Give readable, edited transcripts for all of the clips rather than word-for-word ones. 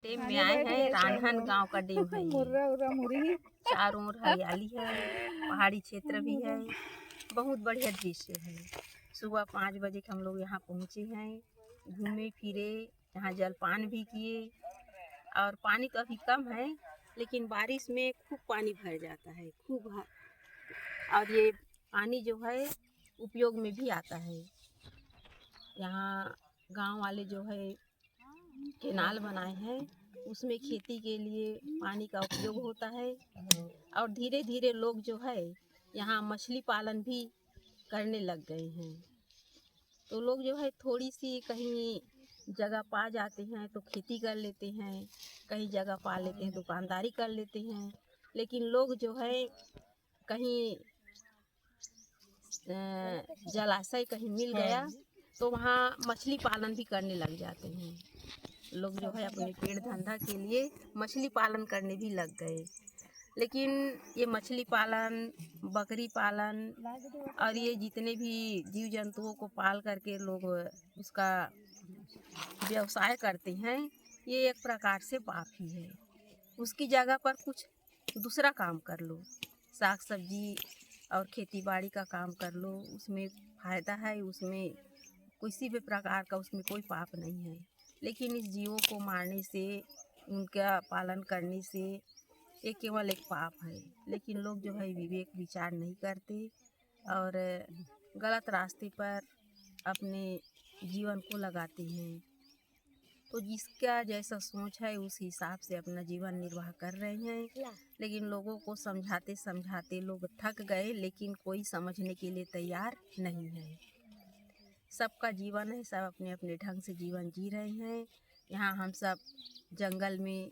Dam में आए हैं। रानहन गांव का डेम है ये। चारों ओर हरियाली है, पहाड़ी क्षेत्र भी है, बहुत बढ़िया दृश्य है। सुबह 5 बजे के हम लोग यहाँ पहुँचे हैं, घूमे फिरे, यहाँ जलपान भी किए। और पानी तो अभी कम है, लेकिन बारिश में खूब पानी भर जाता है, और ये पानी जो है उपयोग में भी आता है। यहाँ गांव वाले जो है केनाल बनाए हैं, उसमें खेती के लिए पानी का उपयोग होता है। और धीरे धीरे लोग जो है यहाँ मछली पालन भी करने लग गए हैं। तो लोग जो है थोड़ी सी कहीं जगह पा जाते हैं तो खेती कर लेते हैं, कहीं जगह पा लेते हैं दुकानदारी कर लेते हैं। लेकिन लोग जो है कहीं जलाशय कहीं मिल गया तो वहाँ मछली पालन भी करने लग जाते हैं। लोग जो है अपने पेट धंधा के लिए मछली पालन करने भी लग गए। लेकिन ये मछली पालन, बकरी पालन और ये जितने भी जीव जंतुओं को पाल करके लोग उसका व्यवसाय करते हैं, ये एक प्रकार से पाप ही है। उसकी जगह पर कुछ दूसरा काम कर लो, साग सब्जी और खेती बाड़ी का काम कर लो, उसमें फ़ायदा है, उसमें किसी भी प्रकार का उसमें कोई पाप नहीं है। लेकिन इस जीवों को मारने से, उनका पालन करने से ये केवल एक पाप है। लेकिन लोग जो है विवेक विचार नहीं करते और गलत रास्ते पर अपने जीवन को लगाते हैं। तो जिसका जैसा सोच है उस हिसाब से अपना जीवन निर्वाह कर रहे हैं। लेकिन लोगों को समझाते समझाते लोग थक गए, लेकिन कोई समझने के लिए तैयार नहीं है। सबका जीवन है, सब अपने अपने ढंग से जीवन जी रहे हैं। यहाँ हम सब जंगल में,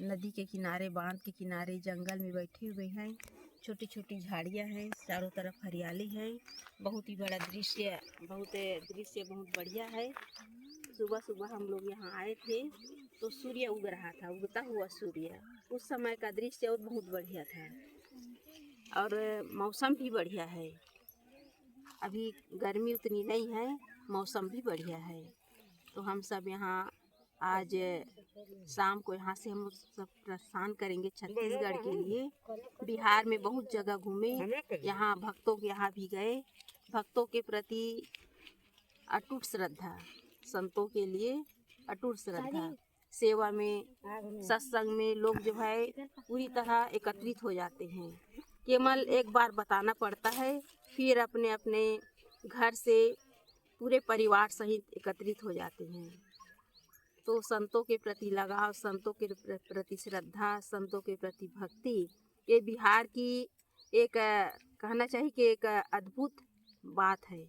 नदी के किनारे, बांध के किनारे जंगल में बैठे हुए हैं। छोटी छोटी झाड़ियाँ हैं, चारों तरफ हरियाली है। बहुत ही बड़ा दृश्य, बहुत बढ़िया है। सुबह सुबह हम लोग यहाँ आए थे तो सूर्य उग रहा था, उगता हुआ सूर्य। उस समय का दृश्य और बहुत बढ़िया था और मौसम भी बढ़िया है। अभी गर्मी उतनी नहीं है, मौसम भी बढ़िया है। तो हम सब यहाँ आज शाम को यहाँ से हम सब प्रस्थान करेंगे छत्तीसगढ़ के लिए। बिहार में बहुत जगह घूमे, यहाँ भक्तों के यहाँ भी गए। भक्तों के प्रति अटूट श्रद्धा, संतों के लिए अटूट श्रद्धा, सेवा में, सत्संग में लोग जो है पूरी तरह एकत्रित हो जाते हैं। केवल एक बार बताना पड़ता है, फिर अपने अपने घर से पूरे परिवार सहित एकत्रित हो जाते हैं। तो संतों के प्रति लगाव, संतों के प्रति श्रद्धा, संतों के प्रति भक्ति, ये बिहार की एक कहना चाहिए कि एक अद्भुत बात है।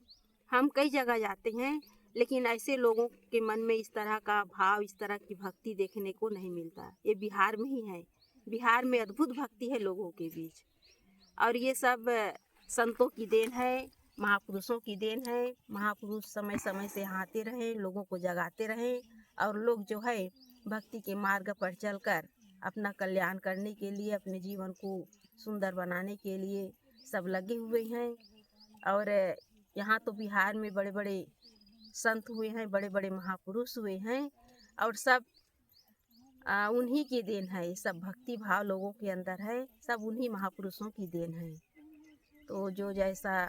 हम कई जगह जाते हैं, लेकिन ऐसे लोगों के मन में इस तरह का भाव, इस तरह की भक्ति देखने को नहीं मिलता। ये बिहार में ही है। बिहार में अद्भुत भक्ति है लोगों के बीच, और ये सब संतों की देन है, महापुरुषों की देन है। महापुरुष समय समय से आते रहे, लोगों को जगाते रहे, और लोग जो है भक्ति के मार्ग पर चलकर अपना कल्याण करने के लिए, अपने जीवन को सुंदर बनाने के लिए सब लगे हुए हैं। और यहाँ तो बिहार में बड़े बड़े संत हुए हैं, बड़े बड़े महापुरुष हुए हैं, और सब उन्हीं की देन है। सब भक्ति भाव लोगों के अंदर है, सब उन्हीं महापुरुषों की देन है। तो जो जैसा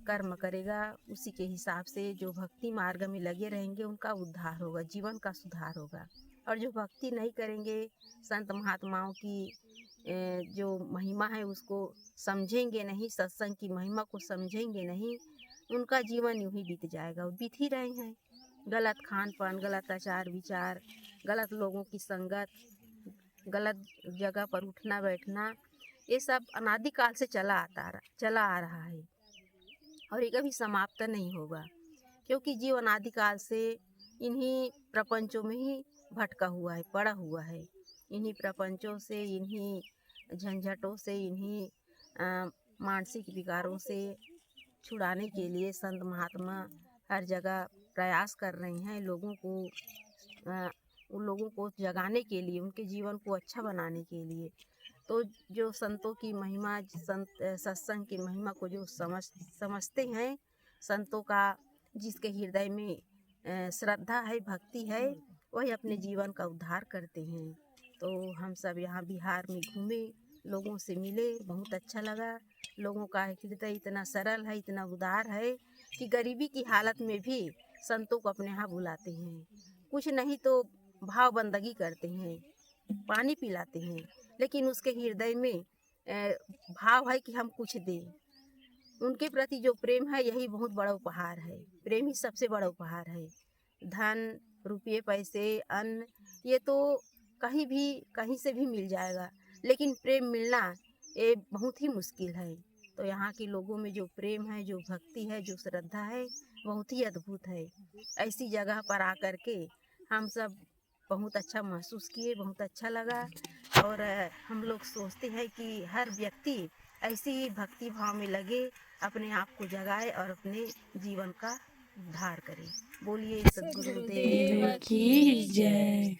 कर्म करेगा उसी के हिसाब से, जो भक्ति मार्ग में लगे रहेंगे उनका उद्धार होगा, जीवन का सुधार होगा। और जो भक्ति नहीं करेंगे, संत महात्माओं की जो महिमा है उसको समझेंगे नहीं, सत्संग की महिमा को समझेंगे नहीं, उनका जीवन यूं ही बीत जाएगा। वो बीत ही रहे हैं। गलत खान पान, गलत आचार विचार, गलत लोगों की संगत, गलत जगह पर उठना बैठना, ये सब अनादिकाल से चला आ रहा है और ये कभी समाप्त नहीं होगा। क्योंकि जीव अनादिकाल से इन्हीं प्रपंचों में ही भटका हुआ है, पड़ा हुआ है। इन्हीं प्रपंचों से, इन्हीं झंझटों से, इन्हीं मानसिक विकारों से छुड़ाने के लिए संत महात्मा हर जगह प्रयास कर रहे हैं। उन लोगों को जगाने के लिए, उनके जीवन को अच्छा बनाने के लिए। तो जो संतों की महिमा, सत्संग की महिमा को जो समझते हैं, संतों का जिसके हृदय में श्रद्धा है, भक्ति है, वही अपने जीवन का उद्धार करते हैं। तो हम सब यहाँ बिहार में घूमे, लोगों से मिले, बहुत अच्छा लगा। लोगों का हृदय इतना सरल है, इतना उदार है कि गरीबी की हालत में भी संतों को अपने यहाँ बुलाते हैं। कुछ नहीं तो भाव बंदगी करते हैं, पानी पिलाते हैं, लेकिन उसके हृदय में भाव है कि हम कुछ दें। उनके प्रति जो प्रेम है यही बहुत बड़ा उपहार है। प्रेम ही सबसे बड़ा उपहार है। धन, रुपये, पैसे, अन्न ये तो कहीं भी कहीं से भी मिल जाएगा, लेकिन प्रेम मिलना ये बहुत ही मुश्किल है। तो यहाँ के लोगों में जो प्रेम है, जो भक्ति है, जो श्रद्धा है, बहुत ही अद्भुत है। ऐसी जगह पर आकर के हम सब बहुत अच्छा महसूस किए, बहुत अच्छा लगा। और हम लोग सोचते हैं कि हर व्यक्ति ऐसी ही भक्ति भाव में लगे, अपने आप को जगाए और अपने जीवन का उद्धार करे। बोलिए सद्गुरुदेव की जय।